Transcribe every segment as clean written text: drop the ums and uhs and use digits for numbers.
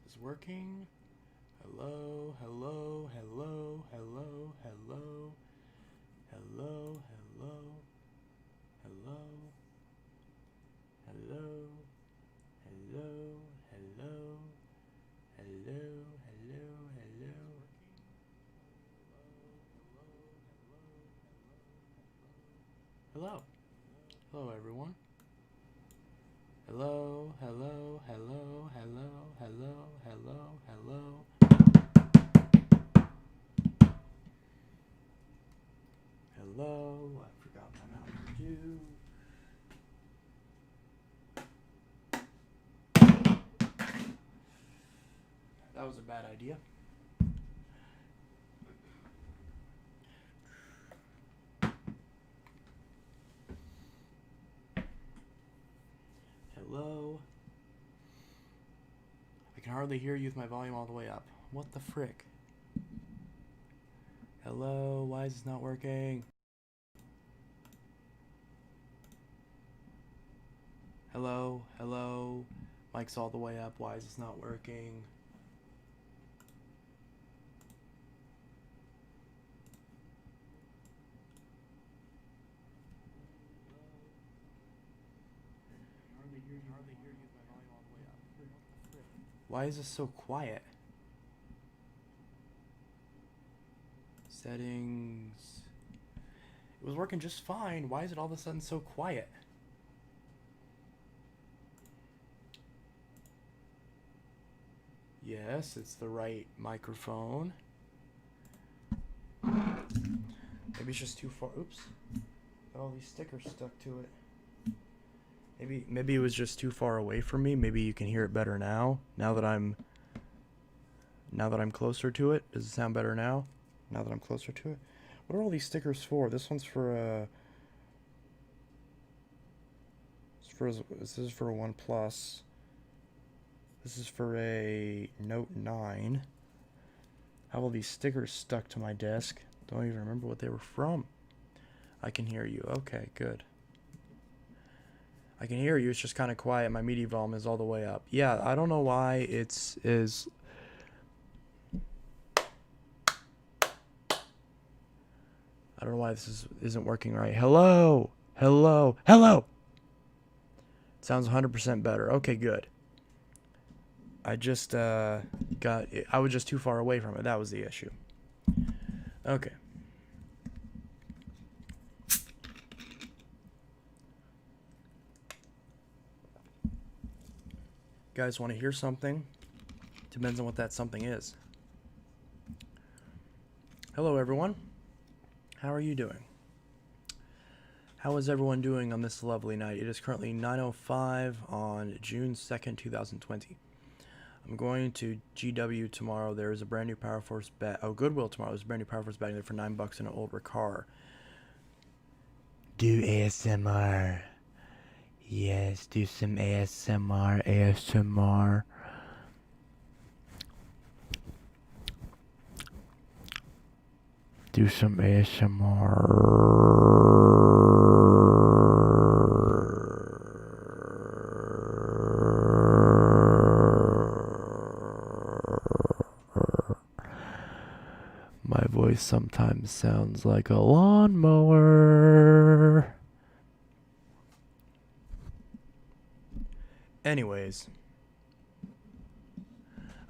is working. Hello, hello, hello, hello, hello, hello, hello, hello, hello, hello, hello, hello, hello, hello. Hello. Hello, everyone. Hello, hello, hello, hello, hello, hello, hello. Hello, I forgot my Mountain Dew. That was a bad idea. Hello. I can hardly hear you with my volume all the way up. What the frick? Hello, why is this not working? Hello, hello. Mic's all the way up. Why is this not working? Why is this so quiet? Settings. It was working just fine. Why is it all of a sudden so quiet? Yes, it's the right microphone. Maybe it's just too far. Oops. Got all these stickers stuck to it. Maybe it was just too far away from me. Maybe you can hear it better now. Now that I'm closer to it. Does it sound better now? Now that I'm closer to it. What are all these stickers for? This one's for this is for a OnePlus. This is for a Note 9. I have all these stickers stuck to my desk. Don't even remember what they were from. I can hear you. Okay, good. I can hear you. It's just kind of quiet. My media volume is all the way up. Yeah, I don't know why it's is. I don't know why this isn't working right. Hello, hello, hello. It sounds 100% better. Okay, good. I just I was just too far away from it. That was the issue. Okay. Guys, want to hear something? Depends on what that something is. Hello, everyone. How are you doing? How is everyone doing on this lovely night? It is currently 9:05 on June 2nd, 2020. I'm going to GW tomorrow. There is a brand new Power Force bag. Oh, Goodwill tomorrow. There's a brand new Power Force bag there for $9 in an older car. Do ASMR. Yes, do some ASMR. ASMR. Do some ASMR. My voice sometimes sounds like a lawnmower. Anyways,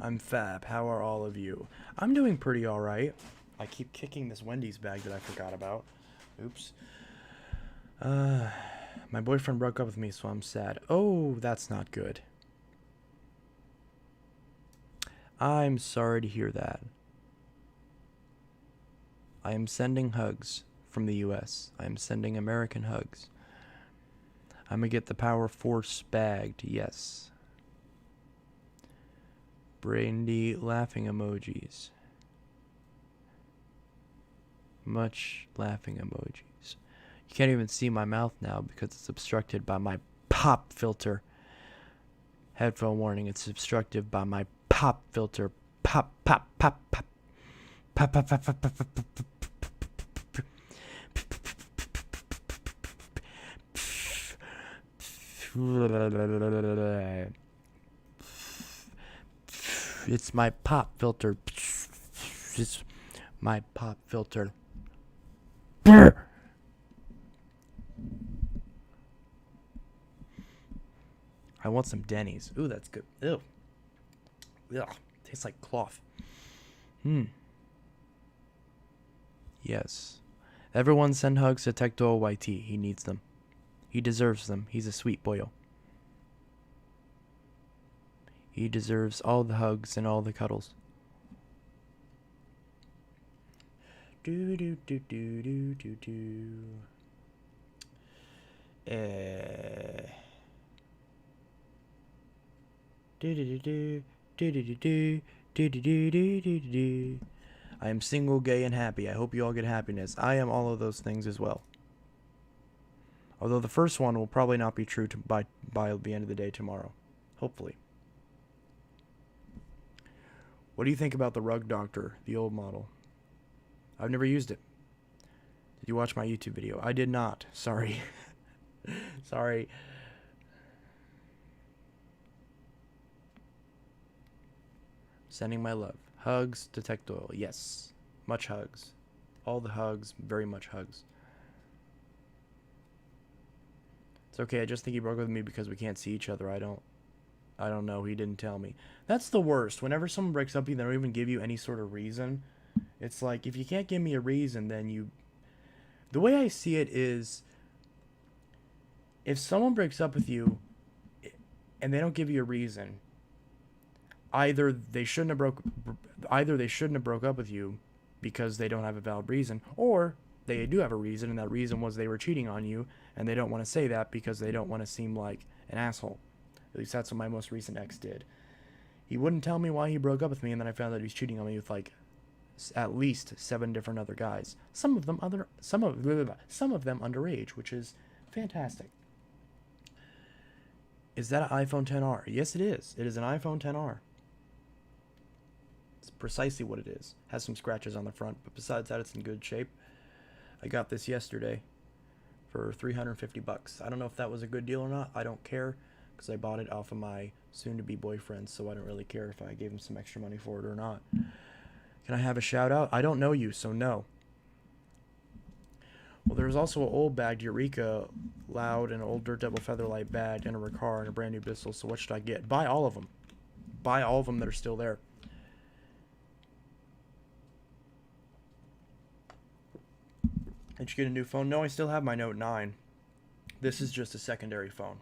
I'm Fab. How are all of you? I'm doing pretty alright. I keep kicking this Wendy's bag that I forgot about. Oops. My boyfriend broke up with me, so I'm sad. Oh, that's not good. I'm sorry to hear that. I am sending hugs from the US. I am sending American hugs. I'm gonna get the Power Force bagged, yes. Brandy laughing emojis. Much laughing emojis. You can't even see my mouth now because it's obstructed by my pop filter. Headphone warning, it's obstructed by my pop filter. Pop, pop, pop, pop. Pop, pop, pop, pop, pop, pop, pop, pop. It's my pop filter. It's my pop filter. I want some Denny's. Ooh, that's good. Ew. Ugh. Tastes like cloth. Yes. Everyone send hugs to Tectile YT. He needs them. He deserves them. He's a sweet boyo. He deserves all the hugs and all the cuddles. Do do do do do do do. Do do do do do do do do do do do do do. I am single, gay, and happy. I hope you all get happiness. I am all of those things as well. Although the first one will probably not be true by the end of the day tomorrow. Hopefully. What do you think about the Rug Doctor, the old model? I've never used it. Did you watch my YouTube video? I did not. Sorry. Sorry. Sending my love. Hugs to Tectile. Yes. Much hugs. All the hugs. Very much hugs. It's okay. I just think he broke up with me because we can't see each other. I don't know. He didn't tell me. That's the worst. Whenever someone breaks up with you, they don't even give you any sort of reason. It's like, if you can't give me a reason, then you... The way I see it is, if someone breaks up with you and they don't give you a reason, either they shouldn't have broke up with you because they don't have a valid reason, or they do have a reason, and that reason was they were cheating on you, and they don't want to say that because they don't want to seem like an asshole. At least that's what my most recent ex did. He wouldn't tell me why he broke up with me, and then I found out he was cheating on me with like at least 7 different other guys. Some of them underage, which is fantastic. Is that an iPhone XR? Yes, it is. It is an iPhone XR. It's precisely what it is. Has some scratches on the front, but besides that, it's in good shape. I got this yesterday for $350. I don't know if that was a good deal or not. I don't care, because I bought it off of my soon-to-be boyfriend, so I don't really care if I gave him some extra money for it or not. Can I have a shout-out? I don't know you, so no. Well, there's also an old bagged Eureka Loud, and an old Dirt Devil Featherlight bag, and a Ricard, and a brand new Bissell, so what should I get? Buy all of them. Buy all of them that are still there. Did you get a new phone? No, I still have my Note 9. This is just a secondary phone,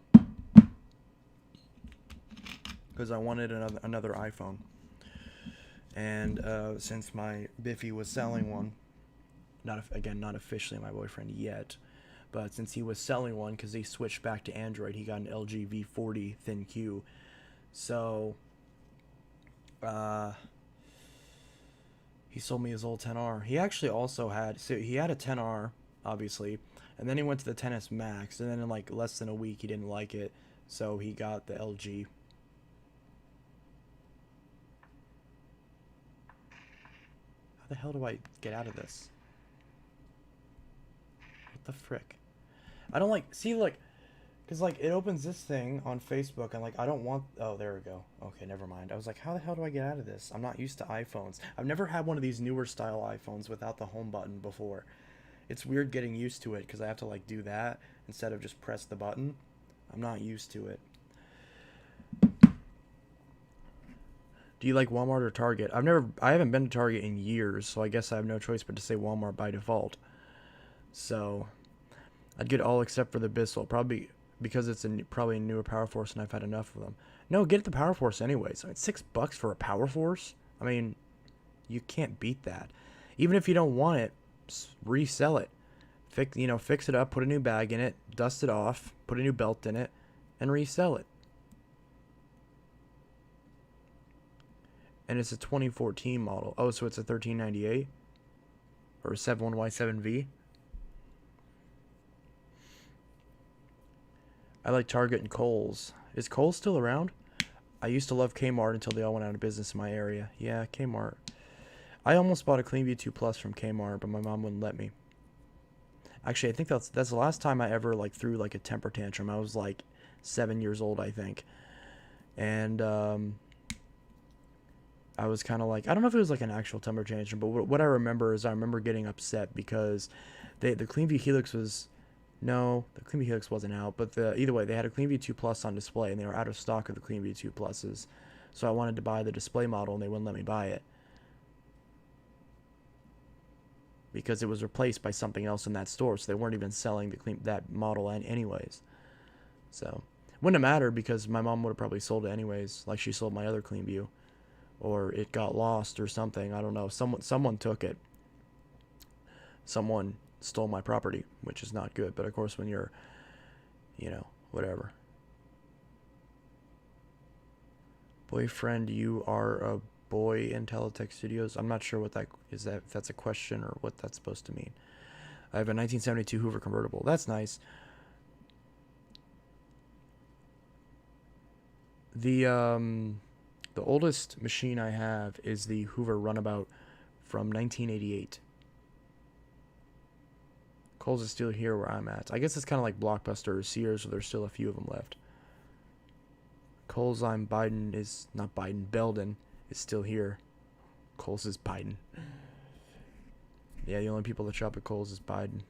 because I wanted another iPhone. And since my Biffy was selling one, not officially my boyfriend yet, but since he was selling one because he switched back to Android, he got an LG V40 Thin Q. So he sold me his old 10R. He actually also had, so he had a 10R, obviously, and then he went to the 10S Max, and then in like less than a week he didn't like it, so he got the LG. How the hell do I get out of this? What the frick? I don't like, see, like, because like it opens this thing on Facebook, and like I don't want, oh, there we go. Okay, never mind. I was like, how the hell do I get out of this? I'm not used to iPhones. I've never had one of these newer style iPhones without the home button before. It's weird getting used to it because I have to like do that instead of just press the button. I'm not used to it. Do you like Walmart or Target? I haven't been to Target in years, so I guess I have no choice but to say Walmart by default. So I'd get all except for the Bissell, probably because it's probably a newer Power Force and I've had enough of them. No, get the Power Force anyways. I mean, $6 for a Power Force? I mean, you can't beat that. Even if you don't want it, resell it. Fix it up, put a new bag in it, dust it off, put a new belt in it, and resell it. And it's a 2014 model. Oh, so it's a 1398? Or a 71Y7V? I like Target and Kohl's. Is Kohl's still around? I used to love Kmart until they all went out of business in my area. Yeah, Kmart. I almost bought a CleanView 2 Plus from Kmart, but my mom wouldn't let me. Actually, I think that's the last time I ever like threw like a temper tantrum. I was like 7 years old, I think. And I was kind of like, I don't know if it was like an actual temper tantrum, but what I remember is I remember getting upset because the Cleanview Helix was, no, the Cleanview Helix wasn't out, but either way, they had a Cleanview 2 Plus on display, and they were out of stock of the Cleanview 2 Pluses. So I wanted to buy the display model, and they wouldn't let me buy it because it was replaced by something else in that store, so they weren't even selling that model anyways. So wouldn't have mattered because my mom would have probably sold it anyways, like she sold my other Cleanview, or it got lost or something. I don't know. Someone took it. Someone stole my property, which is not good. But of course, when you're, whatever. Boyfriend, you are a boy in Teletech Studios. I'm not sure what that is. If that's a question or what that's supposed to mean. I have a 1972 Hoover convertible. That's nice. The oldest machine I have is the Hoover Runabout from 1988. Kohl's is still here where I'm at. I guess it's kind of like Blockbuster or Sears, where there's still a few of them left. Kohl's Belden is still here. Kohl's is Biden. Yeah, the only people that shop at Kohl's is Biden.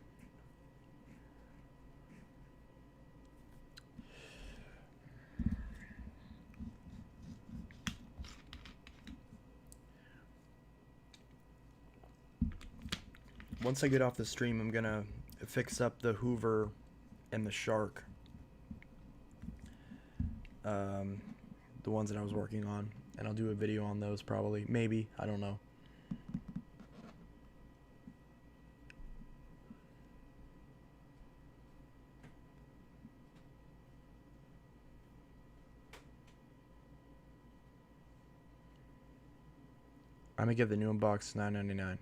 Once I get off the stream, I'm gonna fix up the Hoover and the Shark. The ones that I was working on, and I'll do a video on those probably. Maybe, I don't know. I'm gonna give the new unbox $9.99.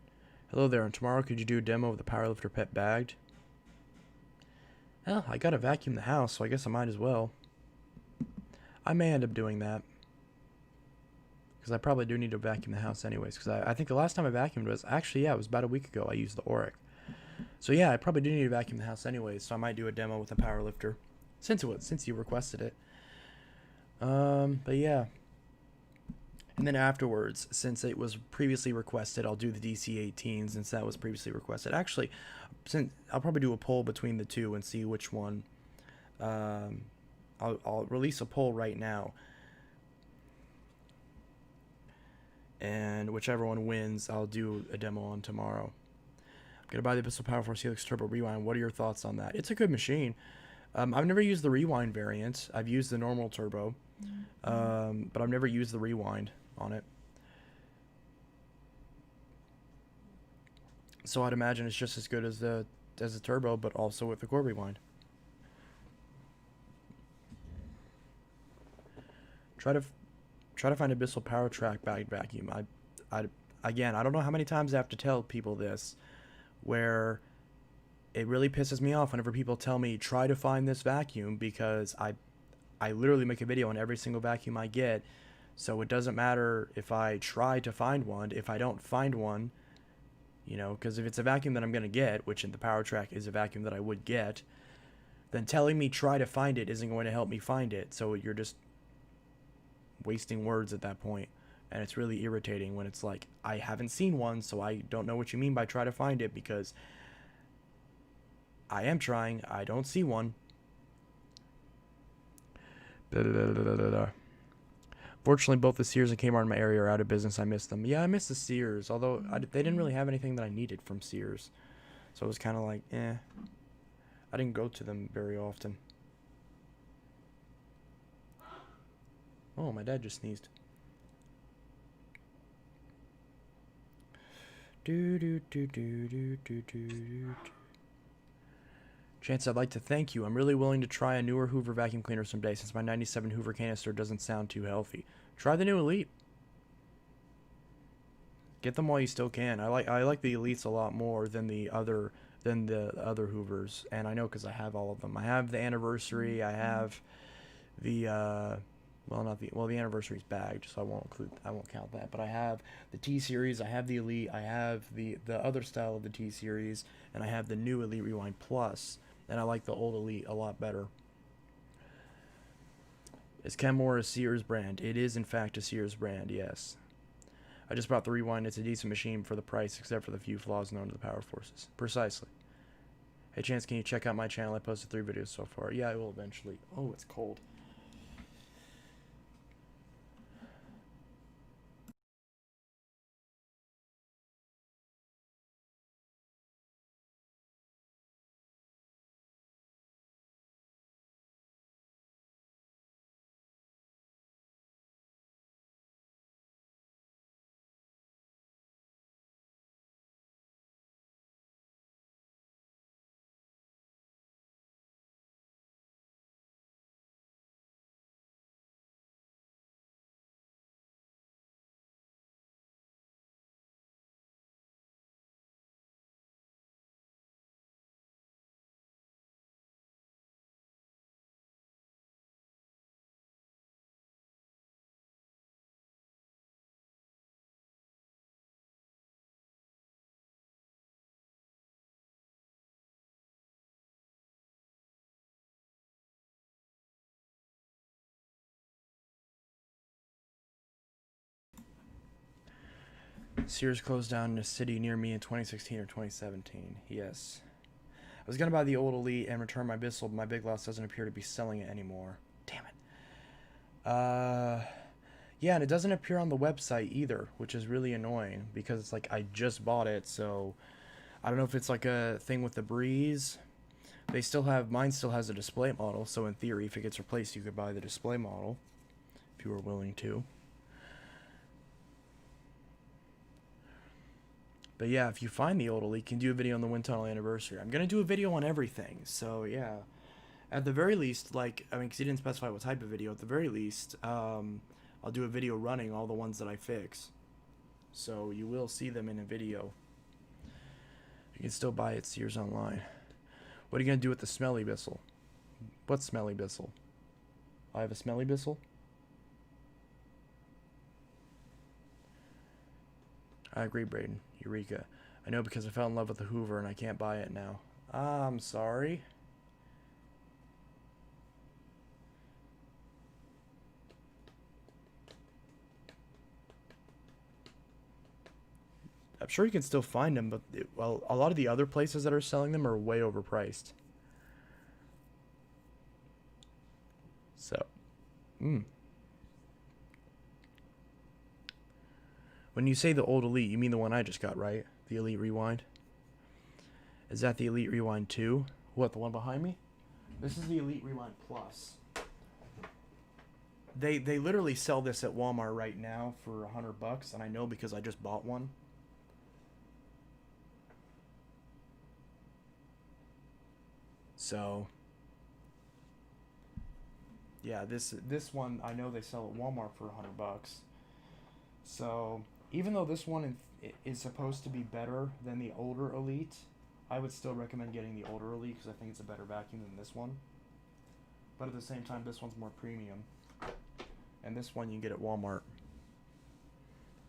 Hello there, and tomorrow could you do a demo of the Powerlifter Pet Bagged? Well, I gotta vacuum the house, so I guess I might as well. I may end up doing that. Because I probably do need to vacuum the house anyways. Because I think the last time I vacuumed was, actually, yeah, it was about a week ago I used the Auric. So yeah, I probably do need to vacuum the house anyways, so I might do a demo with the Powerlifter. Since you requested it. But yeah. And then afterwards, since it was previously requested, I'll do the DC-18 since that was previously requested. Actually, I'll probably do a poll between the two and see which one. I'll release a poll right now. And whichever one wins, I'll do a demo on tomorrow. I'm going to buy the Bissell Power Force Helix Turbo Rewind. What are your thoughts on that? It's a good machine. I've never used the Rewind variant. I've used the normal Turbo. But I've never used the Rewind on it. So I'd imagine it's just as good as the Turbo, but also with the core Rewind. Try to find a Bissell Power Track bag vacuum. Again, I don't know how many times I have to tell people this, where it really pisses me off whenever people tell me try to find this vacuum, because I literally make a video on every single vacuum I get, so it doesn't matter if I try to find one. If I don't find one, because if it's a vacuum that I'm going to get, which in the Power Track is a vacuum that I would get, then telling me try to find it isn't going to help me find it. So you're just wasting words at that point, and it's really irritating when it's like, I haven't seen one, so I don't know what you mean by try to find it, because I am trying. I don't see one. Fortunately, both the Sears and Kmart in my area are out of business. I miss them. Yeah, I miss the Sears, although they didn't really have anything that I needed from Sears, so it was kind of like, I didn't go to them very often. Oh, my dad just sneezed. Chance, I'd like to thank you. I'm really willing to try a newer Hoover vacuum cleaner someday, since my 97 Hoover canister doesn't sound too healthy. Try the new Elite. Get them while you still can. I like the Elites a lot more than the other Hoovers, and I know because I have all of them. I have the Anniversary. I have the the Anniversary's bagged, so I won't count that. But I have the T Series. I have the Elite. I have the other style of the T Series, and I have the new Elite Rewind Plus. And I like the old Elite a lot better. Is Kenmore a Sears brand? It is, in fact, a Sears brand, yes. I just bought the Rewind. It's a decent machine for the price, except for the few flaws known to the power forces. Precisely. Hey, Chance, can you check out my channel? I posted 3 videos so far. Yeah, I will eventually. Oh, it's cold. Sears closed down in a city near me in 2016 or 2017. Yes. I was going to buy the old Elite and return my Bissell, but my Big Lots doesn't appear to be selling it anymore. Damn it. Yeah, and it doesn't appear on the website either, which is really annoying because it's like I just bought it, so I don't know if it's like a thing with the Breeze. They still have, mine still has a display model, so in theory, if it gets replaced, you could buy the display model if you were willing to. But yeah, if you find the old Elite, you can do a video on the wind tunnel anniversary. I'm going to do a video on everything, so yeah. At the very least, like, I mean, because he didn't specify what type of video, at the very least, I'll do a video running all the ones that I fix. So you will see them in a video. You can still buy it at Sears online. What are you going to do with the smelly Bissell? What smelly Bissell? I have a smelly Bissell? I agree, Braden. Eureka. I know because I fell in love with the Hoover and I can't buy it now. I'm sorry. I'm sure you can still find them, but well, a lot of the other places that are selling them are way overpriced. So, When you say the old Elite, you mean the one I just got, right? The Elite Rewind? Is that the Elite Rewind 2? What, the one behind me? This is the Elite Rewind Plus. They literally sell this at Walmart right now for $100, and I know because I just bought one. So, yeah, this one I know they sell at Walmart for $100. So, even though this one is supposed to be better than the older Elite, I would still recommend getting the older Elite because I think it's a better vacuum than this one. But at the same time, this one's more premium. And this one you can get at Walmart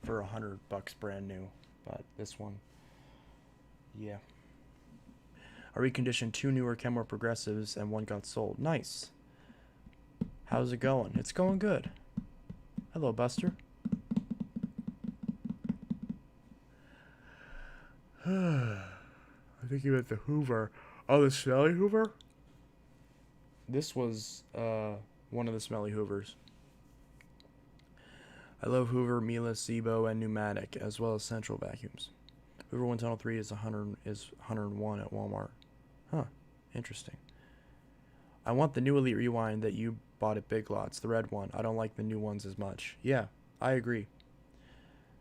for $100 brand new. But this one, yeah. I reconditioned 2 newer Kenmore Progressives and 1 got sold. Nice. How's it going? It's going good. Hello, Buster. I think you meant the Hoover. Oh, the smelly Hoover? This was one of the smelly Hoovers. I love Hoover, Miele, Sebo, and Pneumatic, as well as Central vacuums. Hoover Wind Tunnel 3 is 101 at Walmart. Huh, interesting. I want the new Elite Rewind that you bought at Big Lots, the red one. I don't like the new ones as much. Yeah, I agree.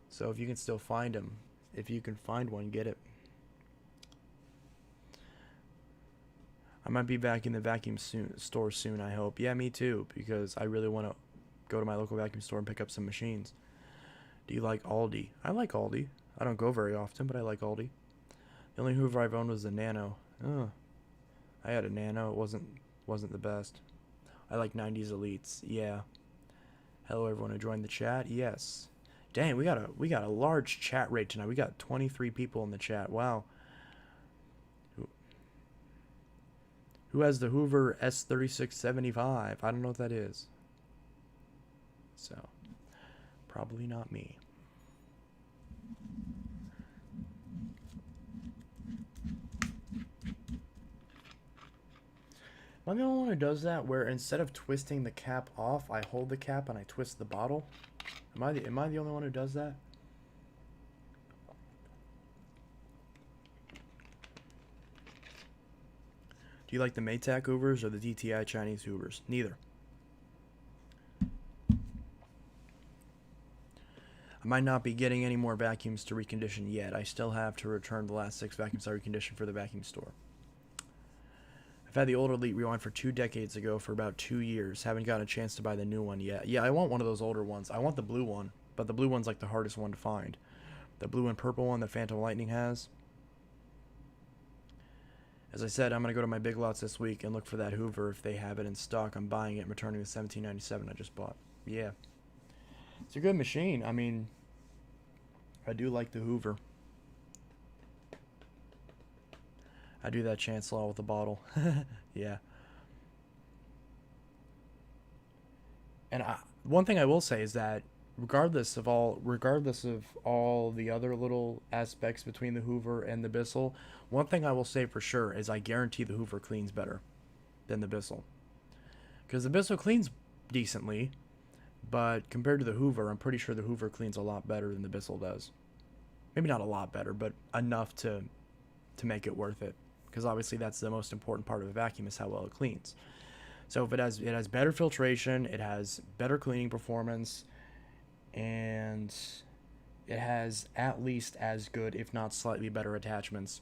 So if you can still find them, if you can find one, get it. I might be back in the vacuum store soon, I hope. Yeah, me too, because I really want to go to my local vacuum store and pick up some machines. Do you like Aldi? I like Aldi. I don't go very often, but I like Aldi. The only Hoover I've owned was the Nano. Oh, I had a Nano. It wasn't the best. I like 90s Elites. Yeah. Hello, everyone who joined the chat. Yes. Dang, we got a large chat rate tonight. We got 23 people in the chat. Wow. Who has the Hoover S3675? I don't know what that is. So, probably not me. Am I the only one who does that? Where instead of twisting the cap off, I hold the cap and I twist the bottle? Am I the only one who does that? Do you like the maytag Hoovers or the DTI Chinese Hoovers? Neither. I might not be getting any more vacuums to recondition yet. I still have to return the last 6 vacuums I reconditioned for the vacuum store. I've had the old Elite Rewind for 2 decades ago for about 2 years. Haven't gotten a chance to buy the new one yet. Yeah, I want one of those older ones. I want the blue one, but the blue one's like the hardest one to find. The blue and purple one that Phantom Lightning has. As I said, I'm going to go to my Big Lots this week and look for that Hoover. If they have it in stock, I'm buying it and returning the $17.97 I just bought. Yeah. It's a good machine. I mean, I do like the Hoover. I do that chance law with a bottle. Yeah. And one thing I will say is that regardless of all the other little aspects between the Hoover and the Bissell, one thing I will say for sure is I guarantee the Hoover cleans better than the Bissell. Because the Bissell cleans decently, but compared to the Hoover, I'm pretty sure the Hoover cleans a lot better than the Bissell does. Maybe not a lot better, but enough to make it worth it. Because obviously that's the most important part of a vacuum is how well it cleans. So if it has better filtration, it has better cleaning performance, and it has at least as good, if not slightly better, attachments.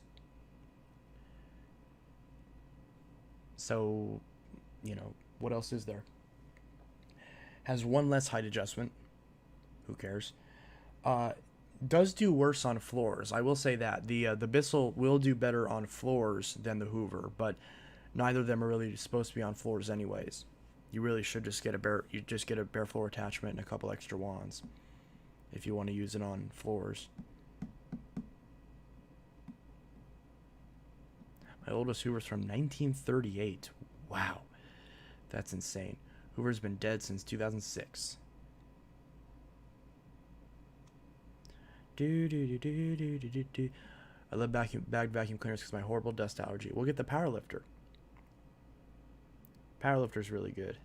So, what else is there? Has one less height adjustment. Who cares? Does do worse on floors. I will say that the Bissell will do better on floors than the Hoover, but neither of them are really supposed to be on floors anyways. You really should just get a bare floor attachment and a couple extra wands if you want to use it on floors. My oldest Hoover's from 1938. Wow, that's insane. Hoover's been dead since 2006. I love bagged vacuum cleaners because of my horrible dust allergy. We'll get the Power Lifter. Power Lifter's really good.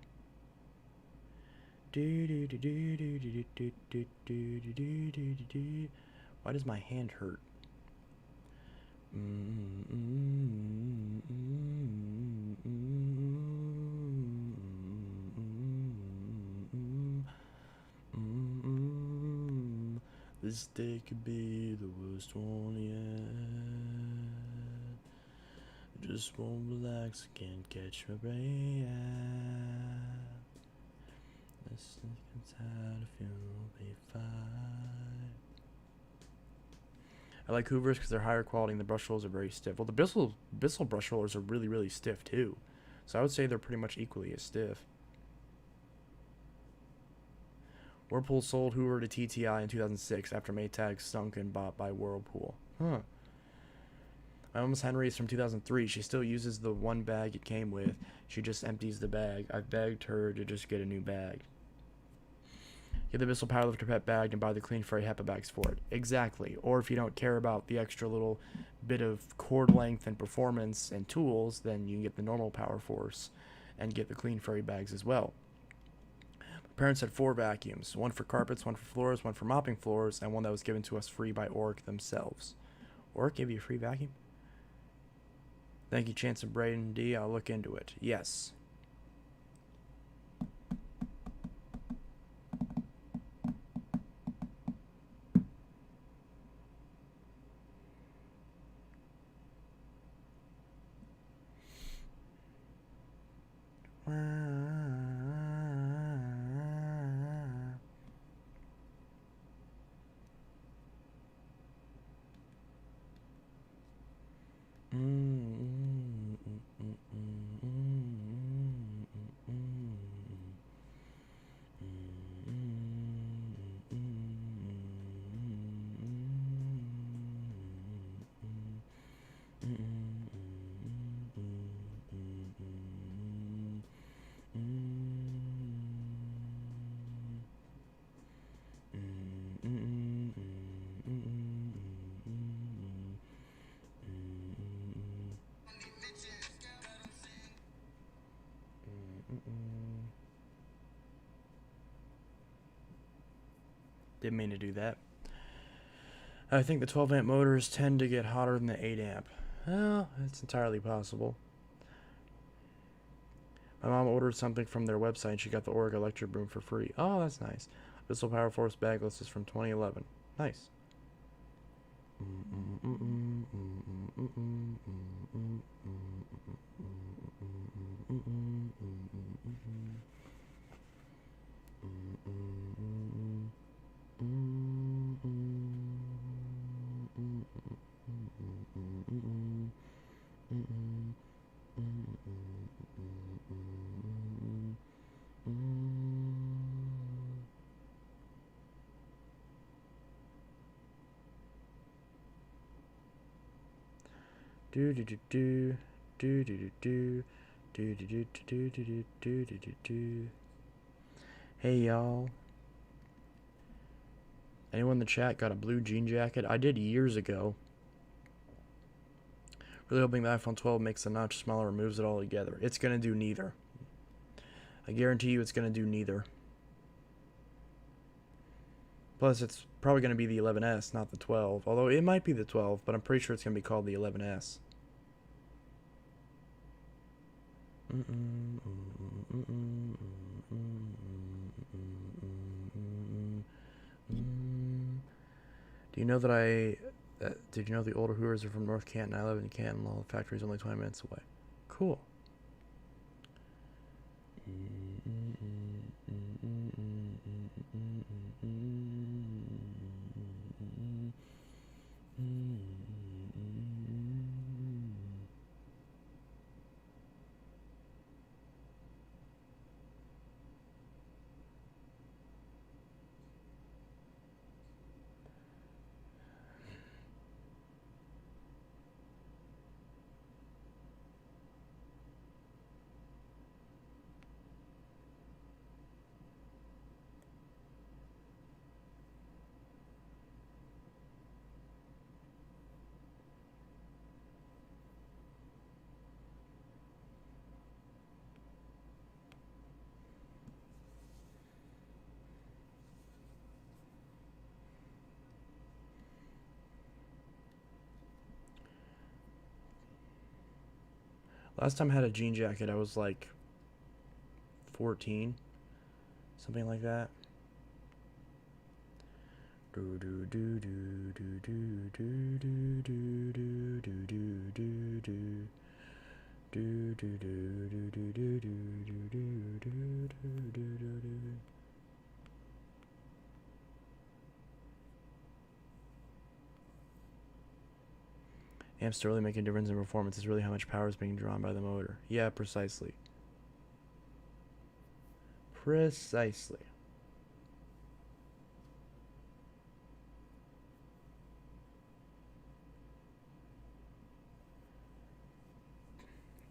Why does my hand hurt? This day could be the worst one yet. Just won't relax, can't catch my breath. This is out if you'll be fine. I like Hoovers because they're higher quality and the brush rollers are very stiff. Well, the Bissell brush rollers are really, really stiff too. So I would say they're pretty much equally as stiff. Whirlpool sold Hoover to TTI in 2006 after maytag sunk and bought by Whirlpool. Huh. My mom's Henry is from 2003. She still uses the one bag it came with. She just empties the bag. I've begged her to just get a new bag. Get the Bissell Powerlifter Pet bagged and buy the Clean Furry HEPA bags for it. Exactly. Or if you don't care about the extra little bit of cord length and performance and tools, then you can get the normal Power Force and get the Clean Furry bags as well. My parents had 4 vacuums. One for carpets, one for floors, one for mopping floors, and one that was given to us free by Oric themselves. Oric gave you a free vacuum? Thank you, Chance and Braden D. I'll look into it. Yes. Didn't mean to do that. I think the 12 amp motors tend to get hotter than the 8 amp. Well, it's entirely possible. My mom ordered something from their website and she got the Org electric broom for free. Oh, that's nice. Bissell Power Force bagless is from 2011. Nice. Do do do do do do do do do do do do do do do do. Hey y'all. Anyone in the chat got a blue jean jacket? I did years ago. Really hoping the iPhone 12 makes the notch smaller or moves it all together. It's gonna do neither. I guarantee you it's gonna do neither. Plus, it's probably going to be the 11S, not the 12. Although it might be the 12, but I'm pretty sure it's going to be called the 11S. Do you know that did you know the older Hoovers are from North Canton? I live in Canton. All the factory's only 20 minutes away. Cool. Last time I had a jean jacket, I was like 14, something like that. Do do do do do do do do do do do do do do. Do do do do do do do do do do do do. Amps really make a difference in performance. It's really how much power is being drawn by the motor. Yeah, precisely. Precisely.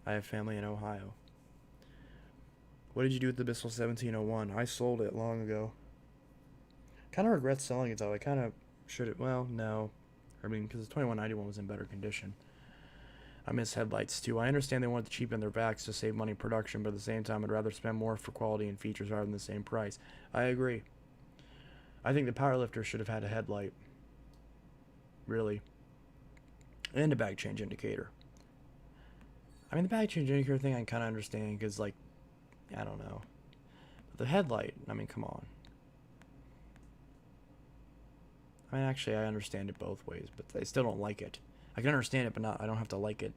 I have family in Ohio. What did you do with the Bissell 1701? I sold it long ago. Kind of regret selling it though. I kind of should have. Well, no. I mean, because the 2191 was in better condition. I miss headlights too. I understand they wanted to cheapen their backs to save money in production, but at the same time, I'd rather spend more for quality and features rather than the same price. I agree. I think the Powerlifter should have had a headlight. Really. And a bag change indicator. I mean, the bag change indicator thing I kind of understand because, like, I don't know. But the headlight, I mean, come on. I mean, actually, I understand it both ways, but I still don't like it. I can understand it, but I don't have to like it.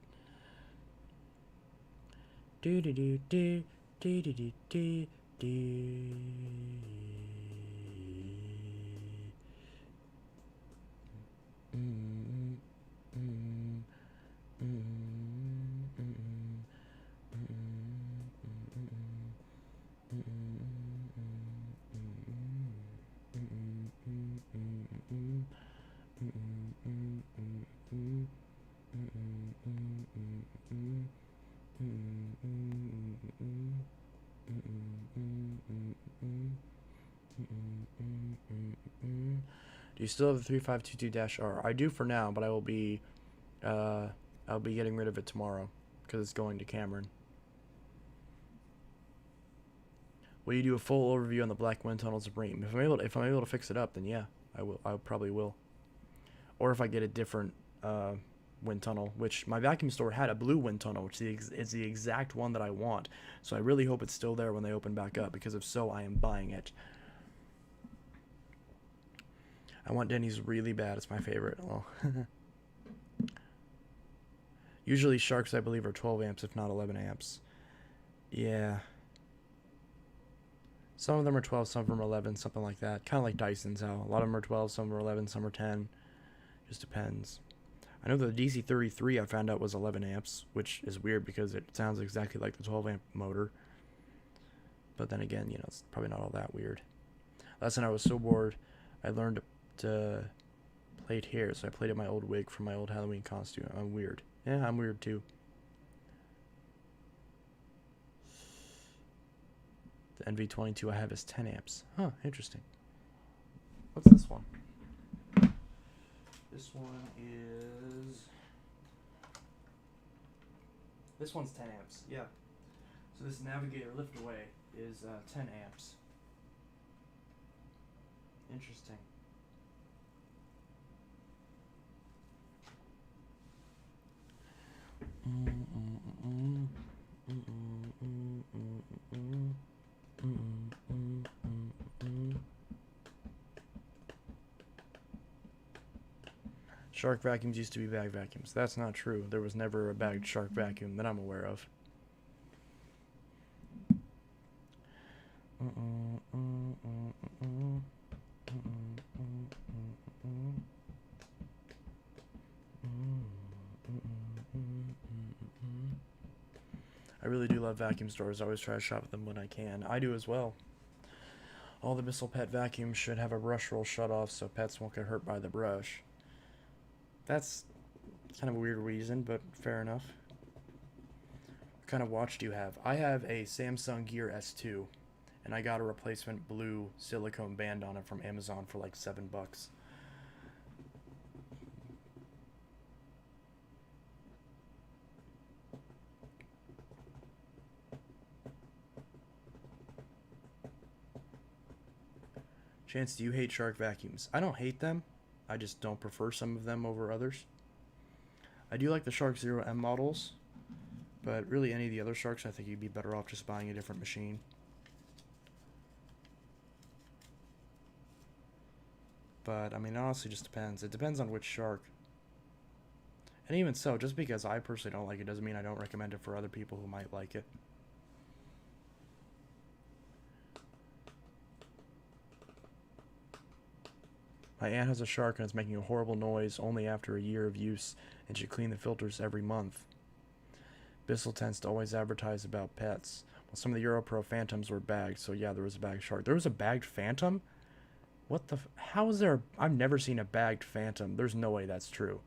Do do do do do do do do do. Do you still have the 3522-R? I do for now, but I'll be getting rid of it tomorrow because it's going to Cameron. Will you do a full overview on the black wind tunnels of Rheem? If I'm able to fix it up, then yeah, I will. I probably will. Or if I get a different wind tunnel, which my vacuum store had a blue wind tunnel, which is the exact one that I want. So I really hope it's still there when they open back up, because if so, I am buying it. I want Denny's really bad. It's my favorite. Oh. Usually Sharks, I believe, are 12 amps, if not 11 amps. Yeah. Some of them are 12, some of them are 11, something like that. Kind of like Dyson's, how a lot of them are 12, some are 11, some are 10. Just depends. I know the DC33 I found out was 11 amps, which is weird because it sounds exactly like the 12 amp motor. But then again, you know, it's probably not all that weird. Last night I was so bored, I learned to plait hair, so I plaited my old wig from my old Halloween costume. I'm weird. Yeah, I'm weird too. The NV22 I have is 10 amps. Huh, interesting. What's this one? This one is... This one's 10 amps, yeah. So this Navigator lift away is 10 amps. Interesting. Shark vacuums used to be bag vacuums. That's not true. There was never a bagged shark vacuum that I'm aware of. I really do love vacuum stores. I always try to shop at them when I can. I do as well. All the Bissell pet vacuums should have a brush roll shut off so pets won't get hurt by the brush. That's kind of a weird reason, but fair enough. What kind of watch do you have? I have a Samsung Gear S2, and I got a replacement blue silicone band on it from Amazon for like $7. Chance, do you hate shark vacuums? I don't hate them. I just don't prefer some of them over others. I do like the Shark Zero M models, but really any of the other Sharks, I think you'd be better off just buying a different machine. But, I mean, it honestly just depends. It depends on which Shark. And even so, just because I personally don't like it doesn't mean I don't recommend it for other people who might like it. My aunt has a shark and it's making a horrible noise only after a year of use, and she cleaned the filters every month. Bissell tends to always advertise about pets. Well, some of the Europro Phantoms were bagged, so yeah, there was a bagged shark. There was a bagged Phantom? What the... How is there... I've never seen a bagged Phantom. There's no way that's true.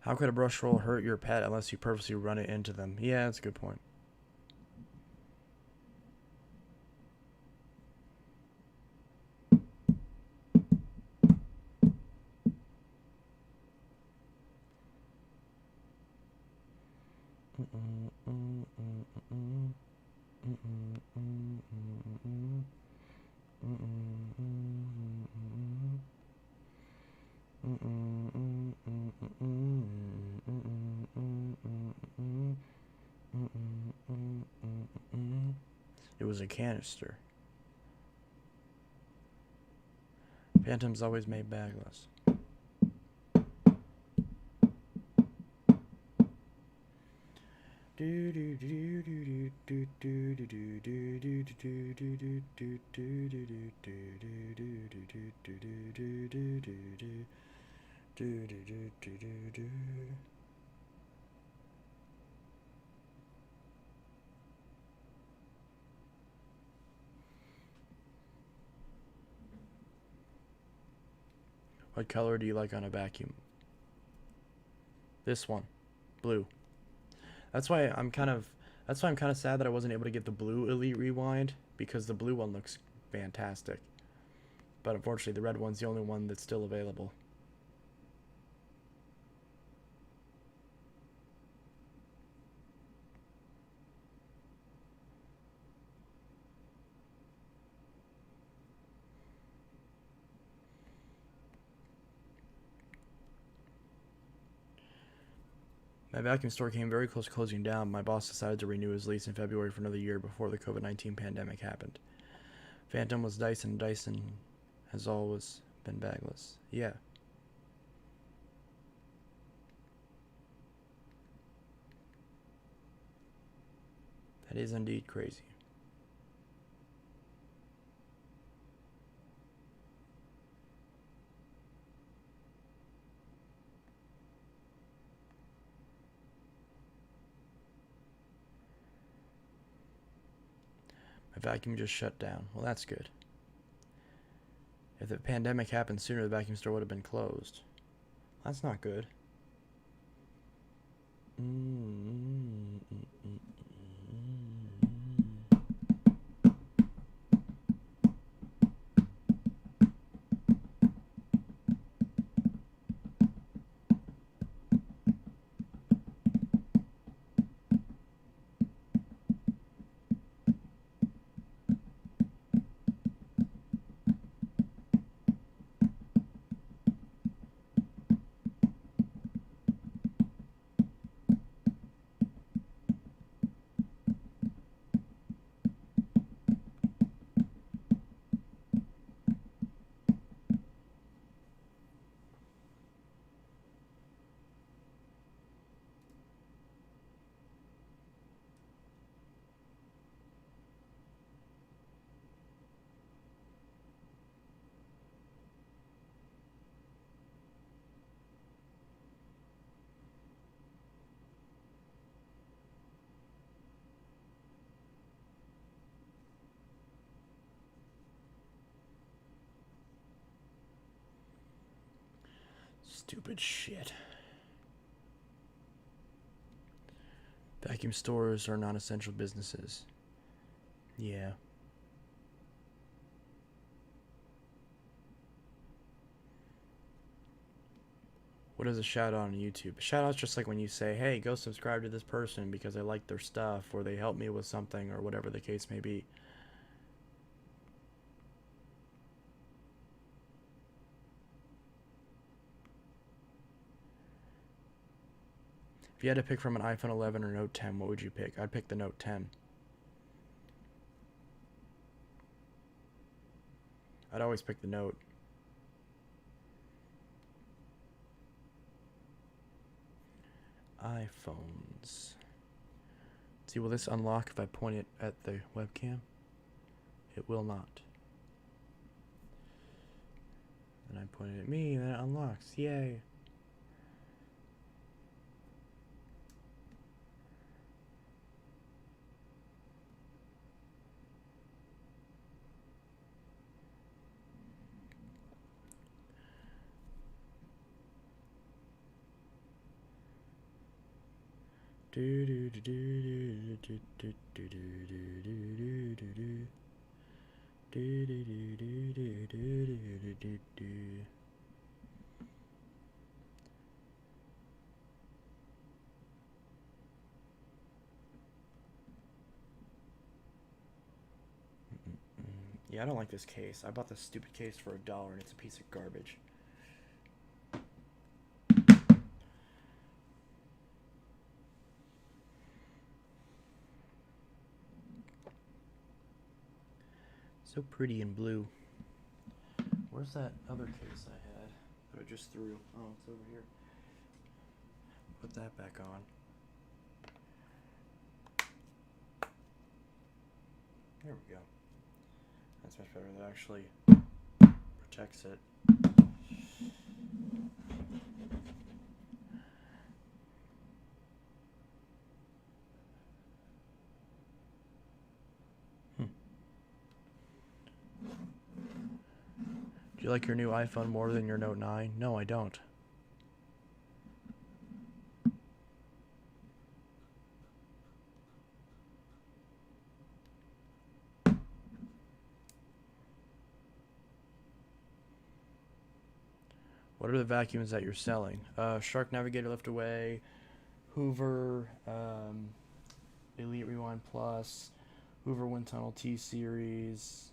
How could a brush roll hurt your pet unless you purposely run it into them? Yeah, that's a good point. It was a canister. Phantoms always made bagless. What color do you like on a vacuum? This one, blue. That's why I'm kind of sad that I wasn't able to get the blue Elite Rewind, because the blue one looks fantastic. But unfortunately, the red one's the only one that's still available. My vacuum store came very close to closing down. My boss decided to renew his lease in February for another year before the COVID-19 pandemic happened. Phantom was Dyson. Dyson has always been bagless. Yeah. That is indeed crazy. My vacuum just shut down. Well, that's good. If the pandemic happened sooner, the vacuum store would have been closed. That's not good. Stupid shit. Vacuum stores are non-essential businesses. Yeah. What is a shout out on YouTube? A shout out's just like when you say, hey, go subscribe to this person because I like their stuff, or they help me with something, or whatever the case may be. If you had to pick from an iPhone 11 or Note 10, what would you pick? I'd pick the Note 10. I'd always pick the Note. iPhones. See, will this unlock if I point it at the webcam? It will not. Then I point it at me, and then it unlocks. Yay. Do do do do do do do do do do do do do do do do. Yeah, I don't like this case. I bought this stupid case for $1 and it's a piece of garbage. So pretty and blue. Where's that other case I had that I just threw? Oh, it's over here. Put that back on. There we go. That's much better. That actually protects it. Do you like your new iPhone more than your Note 9? No, I don't. What are the vacuums that you're selling? Shark Navigator Liftaway, Hoover, Elite Rewind Plus, Hoover Wind Tunnel T Series,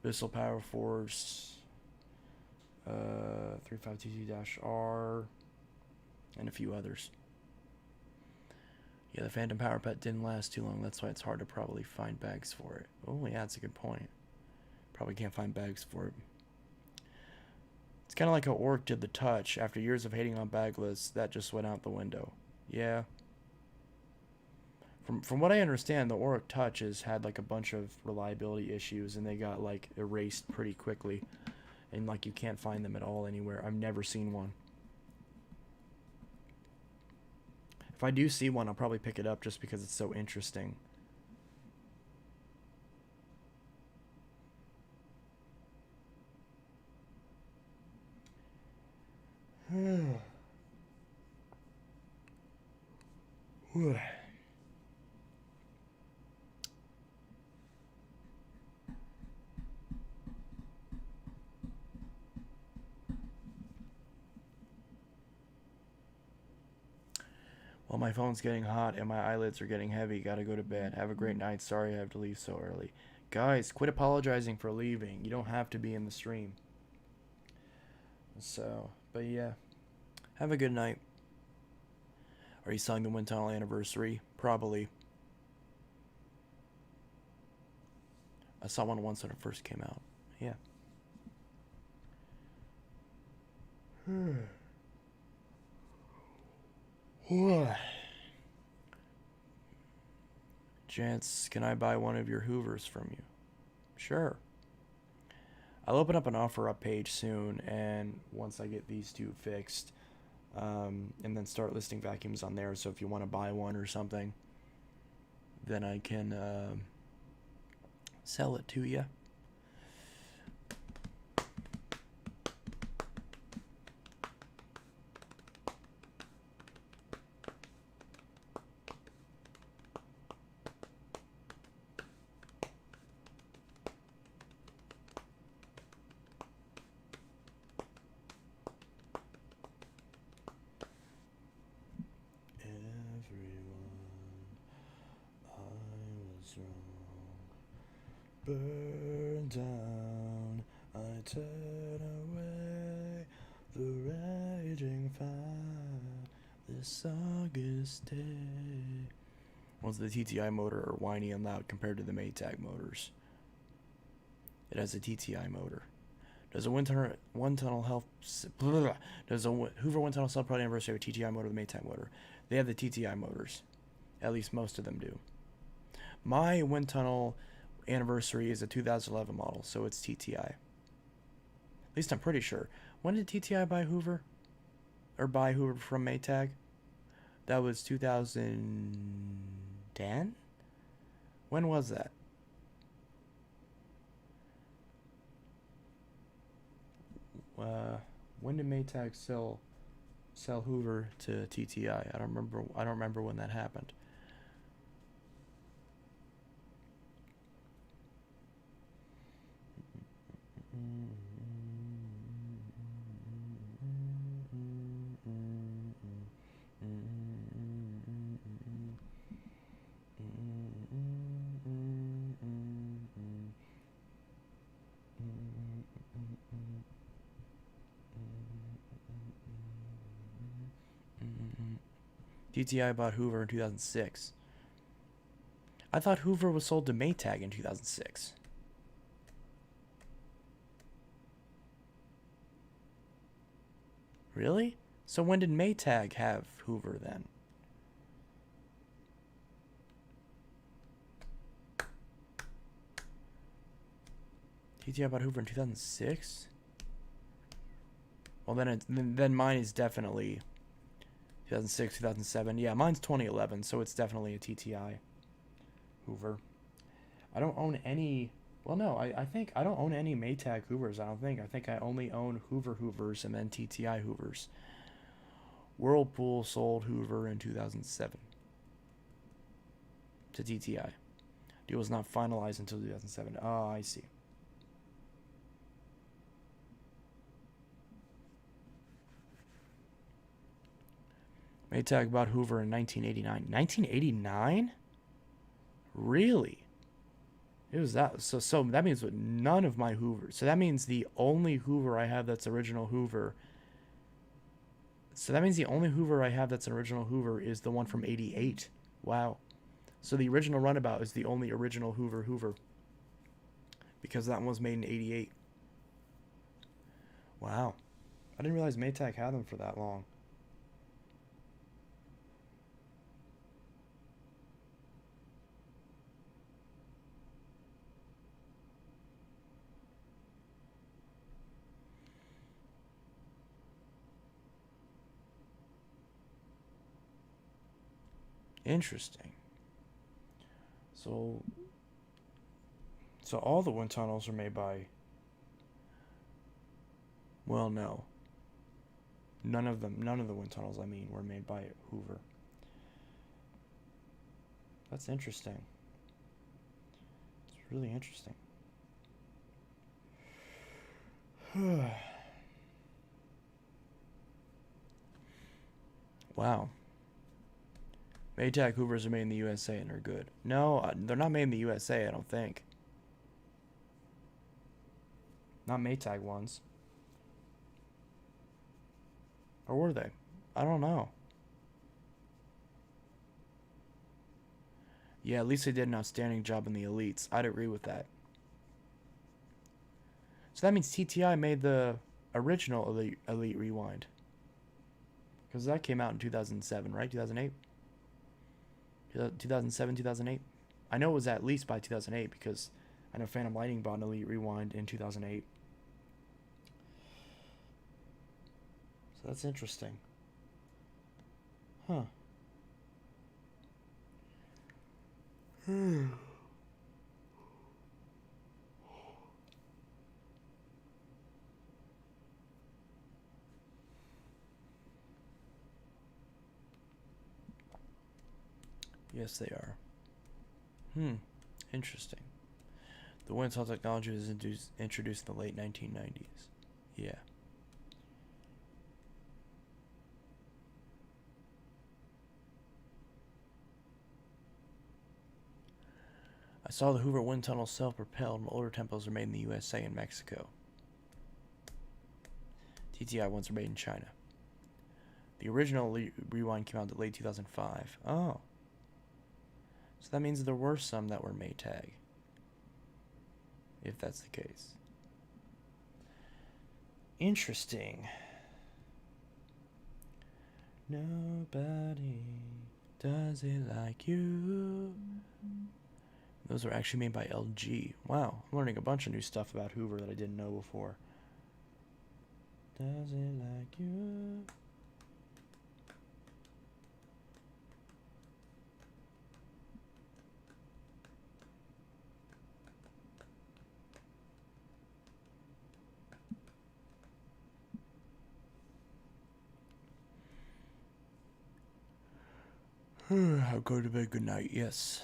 Bissell Power Force, 35TC-R, and a few others. Yeah, the Phantom Power Pet didn't last too long. That's why it's hard to probably find bags for it. Oh, yeah, that's a good point. Probably can't find bags for it. It's kind of like how Orc did the Touch. After years of hating on bagless, that just went out the window. Yeah. From what I understand, the Orc Touch has had like a bunch of reliability issues, and they got like erased pretty quickly. And like you can't find them at all anywhere. I've never seen one. If I do see one, I'll probably pick it up just because it's so interesting. Well, my phone's getting hot and my eyelids are getting heavy. Gotta go to bed. Have a great night. Sorry I have to leave so early. Guys, quit apologizing for leaving. You don't have to be in the stream. So, but yeah. Have a good night. Are you selling the Wind Tunnel Anniversary? Probably. I saw one once when it first came out. Yeah. Chance, can I buy one of your Hoovers from you? Sure. I'll open up an offer up page soon, and once I get these two fixed, and then start listing vacuums on there. So if you want to buy one or something, then I can sell it to you. Burn down, I turn away the raging fire this August day. Was the TTI motor or whiny and loud compared to the maytag motors? It has a TTI motor. Does a Hoover Wind Tunnel Cell Pro Anniversary have a TTI motor or the maytag motor? They have the TTI motors. At least most of them do. My Wind Tunnel Anniversary is a 2011 model, so it's TTI. At least I'm pretty sure. When did TTI buy Hoover? Or buy Hoover from Maytag? That was 2010? When was that? When did Maytag sell Hoover to TTI? I don't remember when that happened. TTI bought Hoover in 2006. I thought Hoover was sold to Maytag in 2006. Really? So when did Maytag have Hoover then? TTI bought Hoover in 2006? Well, then mine is definitely 2006, 2007. Yeah, mine's 2011, so it's definitely a TTI Hoover. I don't own any... Well, no, I think I don't own any Maytag Hoovers, I don't think. I think I only own Hoovers and then TTI Hoovers. Whirlpool sold Hoover in 2007 to TTI. Deal was not finalized until 2007. Oh, I see. Maytag bought Hoover in 1989. 1989? Really? It was that. So that means with none of my Hoovers. So that means the only Hoover I have that's original Hoover. So that means the only Hoover I have that's an original Hoover is the one from 88. Wow. So the original runabout is the only original Hoover because that one was made in '88. Wow. I didn't realize Maytag had them for that long. Interesting. So all the wind tunnels are made by, well, no. None of the wind tunnels, I mean, were made by Hoover. That's interesting. It's really interesting. Wow. Maytag Hoovers are made in the USA and are good. No, they're not made in the USA, I don't think. Not Maytag ones. Or were they? I don't know. Yeah, at least they did an outstanding job in the elites. I'd agree with that. So that means TTI made the original Elite Rewind. Because that came out in 2007, right? 2008? 2007, 2008? I know it was at least by 2008 because I know Phantom Lightning bought an Elite Rewind in 2008. So that's interesting. Huh. Yes, they are. Interesting. The wind tunnel technology was introduced in the late 1990s. Yeah. I saw the Hoover wind tunnel self-propelled, and older tempos are made in the USA and Mexico. TTI ones are made in China. The original Rewind came out in late 2005. Oh. So that means there were some that were Maytag. If that's the case. Interesting. Nobody does it like you. Those are actually made by LG. Wow, I'm learning a bunch of new stuff about Hoover that I didn't know before. Does it like you? I'll go to bed. Good night. Yes.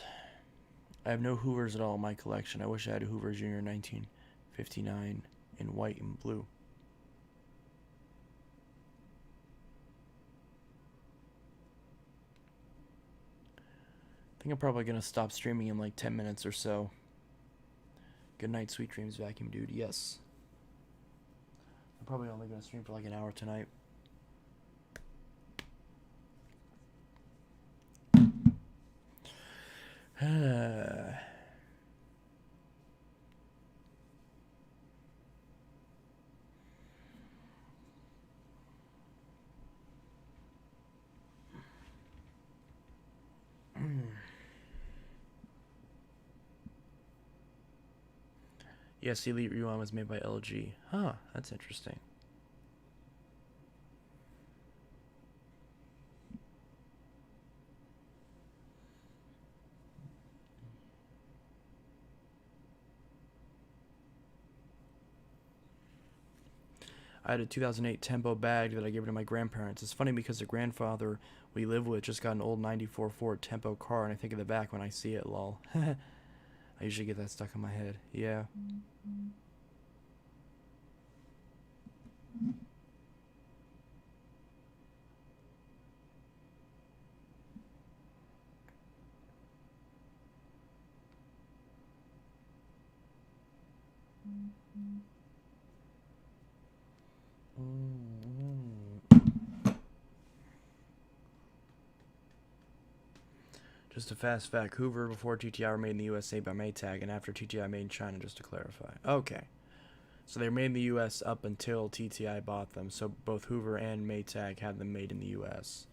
I have no Hoovers at all in my collection. I wish I had a Hoover Junior 1959 in white and blue. I think I'm probably going to stop streaming in like 10 minutes or so. Good night, sweet dreams, vacuum dude. Yes. I'm probably only going to stream for like an hour tonight. Yes, the Elite Rewind was made by LG. Huh, that's interesting. I had a 2008 Tempo bag that I gave to my grandparents. It's funny because the grandfather we live with just got an old 94 Ford Tempo car, and I think of the back when I see it, lol. I usually get that stuck in my head. Yeah. Just a fast fact, Hoover before TTI were made in the USA by Maytag, and after TTI made in China, just to clarify. Okay. So they were made in the US up until TTI bought them, so both Hoover and Maytag had them made in the US.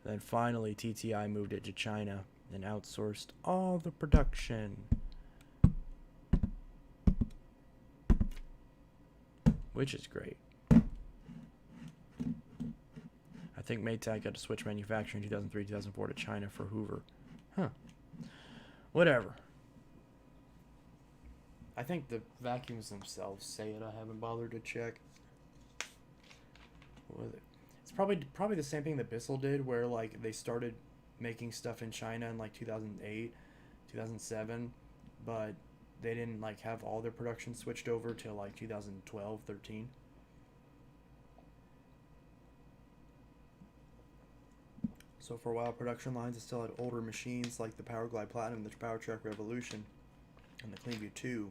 And then finally TTI moved it to China and outsourced all the production. Which is great. I think Maytag had to switch manufacturing in 2003-2004 to China for Hoover. Huh. Whatever. I think the vacuums themselves say it. I haven't bothered to check. It's probably the same thing that Bissell did, where like they started making stuff in China in like 2008, 2007, but they didn't like have all their production switched over till like 2012, 13. So for a while, production lines still had older machines like the Powerglide Platinum, the PowerTrack Revolution, and the Cleanview 2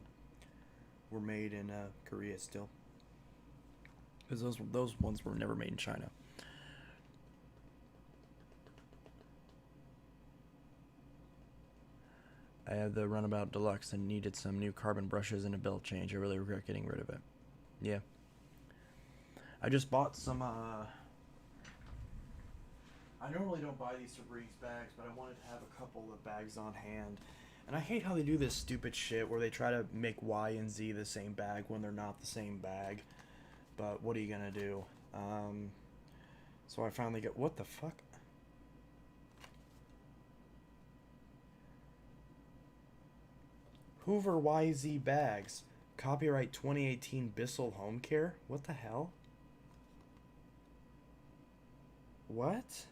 were made in Korea still. Because those ones were never made in China. I had the Runabout Deluxe and needed some new carbon brushes and a belt change. I really regret getting rid of it. Yeah. I just bought some, I normally don't buy these Febreze bags, but I wanted to have a couple of bags on hand. And I hate how they do this stupid shit where they try to make Y and Z the same bag when they're not the same bag. But what are you gonna do? So I finally get... What the fuck? Hoover YZ bags. Copyright 2018 Bissell Home Care? What the hell? What?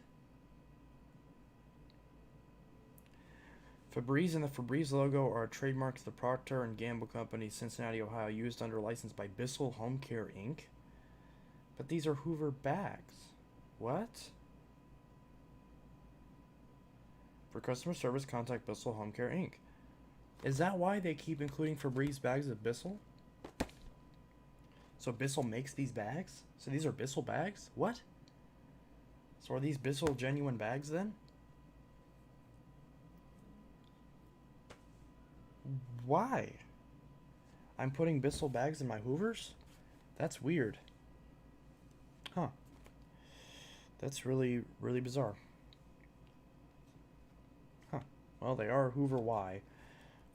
Febreze and the Febreze logo are trademarks of the Procter & Gamble Company, Cincinnati, Ohio, used under license by Bissell Home Care, Inc. But these are Hoover bags. What? For customer service, contact Bissell Home Care, Inc. Is that why they keep including Febreze bags at Bissell? So Bissell makes these bags? So these are Bissell bags? What? So are these Bissell genuine bags then? Why? I'm putting Bissell bags in my Hoovers? That's weird. Huh. That's really, really bizarre. Huh. Well, they are Hoover Y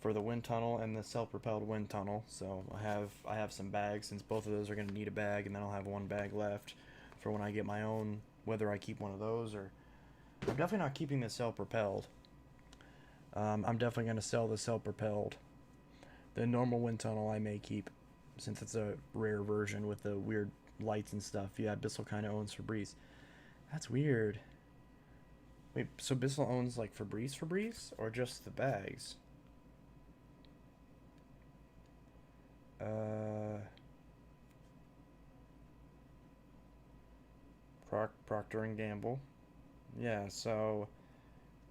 for the wind tunnel and the self-propelled wind tunnel. So I have some bags, since both of those are going to need a bag, and then I'll have one bag left for when I get my own, whether I keep one of those or... I'm definitely not keeping the self-propelled. I'm definitely going to sell the self-propelled. The normal wind tunnel I may keep, since it's a rare version with the weird lights and stuff. Yeah, Bissell kind of owns Febreze. That's weird. Wait, so Bissell owns like Febreze, or just the bags? Procter & Gamble. Yeah, so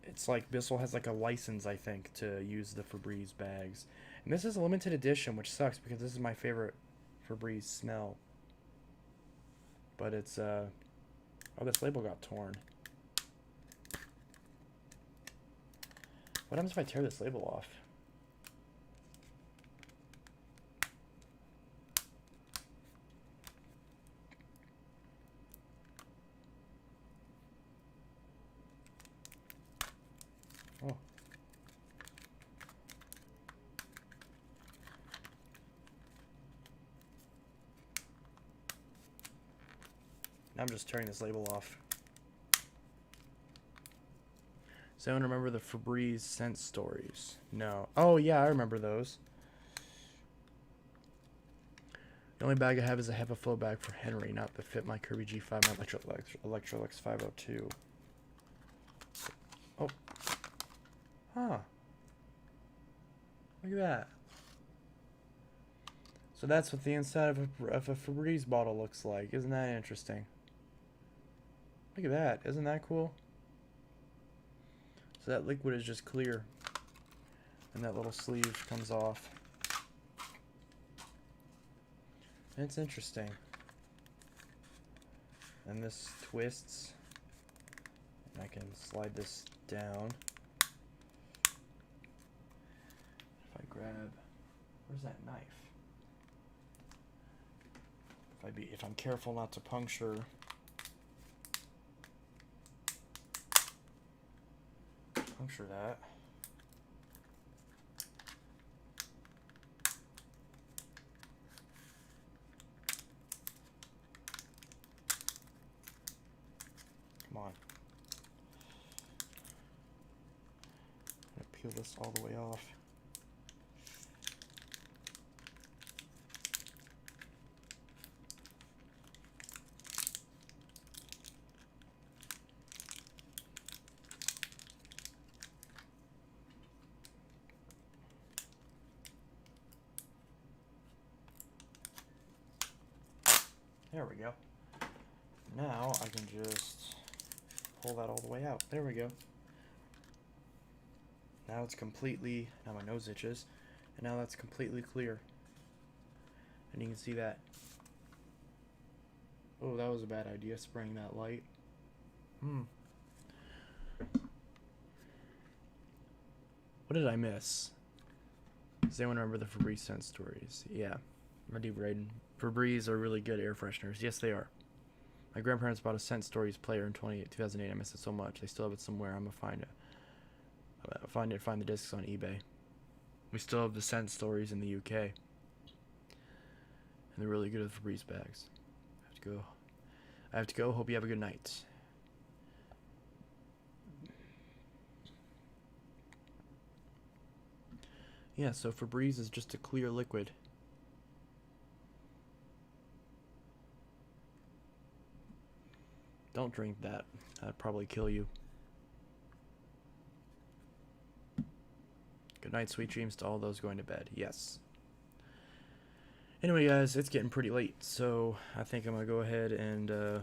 it's like Bissell has like a license, I think, to use the Febreze bags. And this is a limited edition, which sucks because this is my favorite Febreze smell. But it's, oh, this label got torn. What happens if I tear this label off? Oh. Now I'm just tearing this label off. Does anyone remember the Febreze scent stories? No. Oh, yeah, I remember those. The only bag I have is a HEPA flow bag for Henry, not the Fit My Kirby G5, my Electrolux 502. Oh. Huh. Look at that. So that's what the inside of a Febreze bottle looks like. Isn't that interesting? Look at that. Isn't that cool? So that liquid is just clear. And that little sleeve comes off. It's interesting. And this twists. And I can slide this down. grab. Where's that knife? If I'm careful not to puncture. Puncture that. Come on. I'm gonna peel this all the way off. There we go. Now I can just pull that all the way out. There we go. Now it's completely, now my nose itches, and now that's completely clear. And you can see that. Oh, that was a bad idea, spraying that light. What did I miss? Does anyone remember the Febreze scent stories? Yeah, I do, Raiden. Febreze are really good air fresheners. Yes, they are. My grandparents bought a Scent Stories player in 2008. I miss it so much. They still have it somewhere. I'm gonna find it. Find the discs on eBay. We still have the Scent Stories in the UK, and they're really good at Febreze bags. I have to go. Hope you have a good night. Yeah, so Febreze is just a clear liquid. Don't drink that. That'd probably kill you. Good night, sweet dreams to all those going to bed. Yes. Anyway, guys, it's getting pretty late, so I think I'm going to go ahead and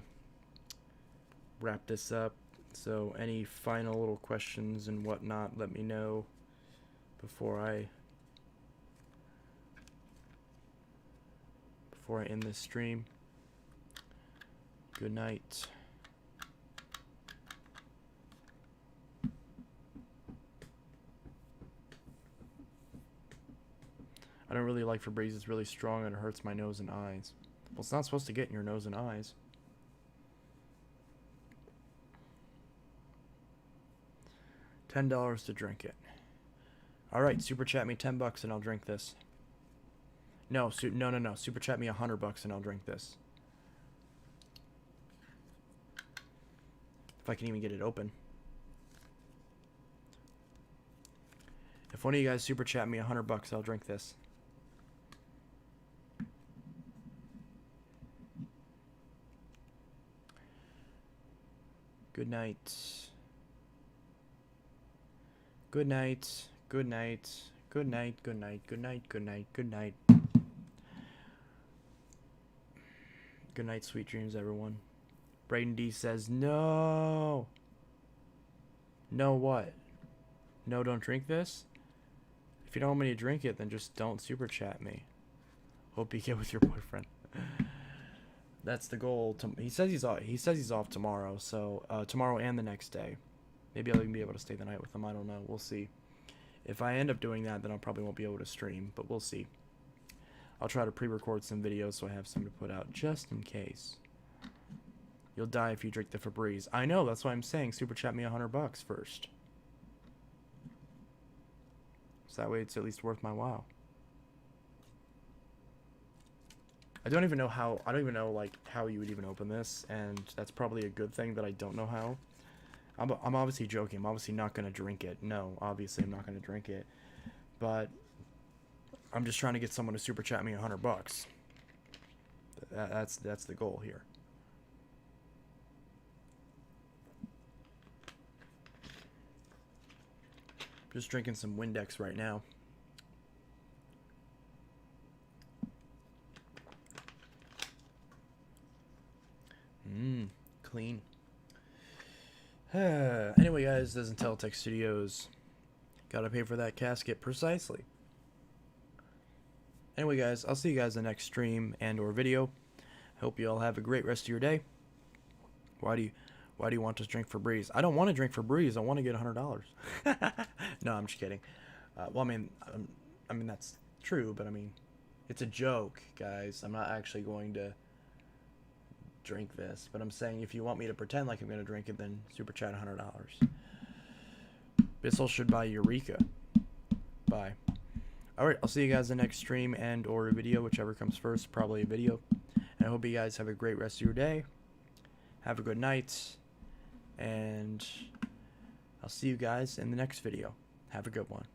wrap this up. So any final little questions and whatnot, let me know before I end this stream. Good night. I don't really like Febreze. It's really strong and it hurts my nose and eyes. Well, it's not supposed to get in your nose and eyes. $10 to drink it. Alright, super chat me $10 and I'll drink this. No. Super chat me $100 and I'll drink this. If I can even get it open. If one of you guys super chat me $100, I'll drink this. Good night. Good night. Good night. Good night. Good night. Good night. Good night. Good night. Good night, sweet dreams, everyone. Braden D says, no. No what? No, don't drink this? If you don't want me to drink it, then just don't super chat me. Hope you get with your boyfriend. That's the goal. He says he's off tomorrow, so tomorrow and the next day. Maybe I'll even be able to stay the night with him. I don't know. We'll see. If I end up doing that, then I probably won't be able to stream, but we'll see. I'll try to pre-record some videos so I have some to put out just in case. You'll die if you drink the Febreze. I know, that's why I'm saying super chat me $100 first. So that way it's at least worth my while. I don't even know how you would even open this, and that's probably a good thing that I don't know how. I'm obviously joking. I'm obviously not going to drink it. No, obviously I'm not going to drink it. But I'm just trying to get someone to super chat me $100. That's the goal here. Just drinking some Windex right now. Clean. Anyway, guys, this is Untitled Tech Studios. Gotta pay for that casket precisely. Anyway, guys, I'll see you guys in the next stream and or video. Hope you all have a great rest of your day. Why do you want to drink Febreze? I don't want to drink Febreze. I want to get $100. No, I'm just kidding. Well, I mean, I mean, that's true, but I mean, it's a joke, guys. I'm not actually going to drink this, but I'm saying if you want me to pretend like I'm going to drink it, then super chat $100. Bissell should buy Eureka. Bye. Alright, I'll see you guys in the next stream and or a video, whichever comes first, probably a video. And I hope you guys have a great rest of your day. Have a good night. And I'll see you guys in the next video. Have a good one.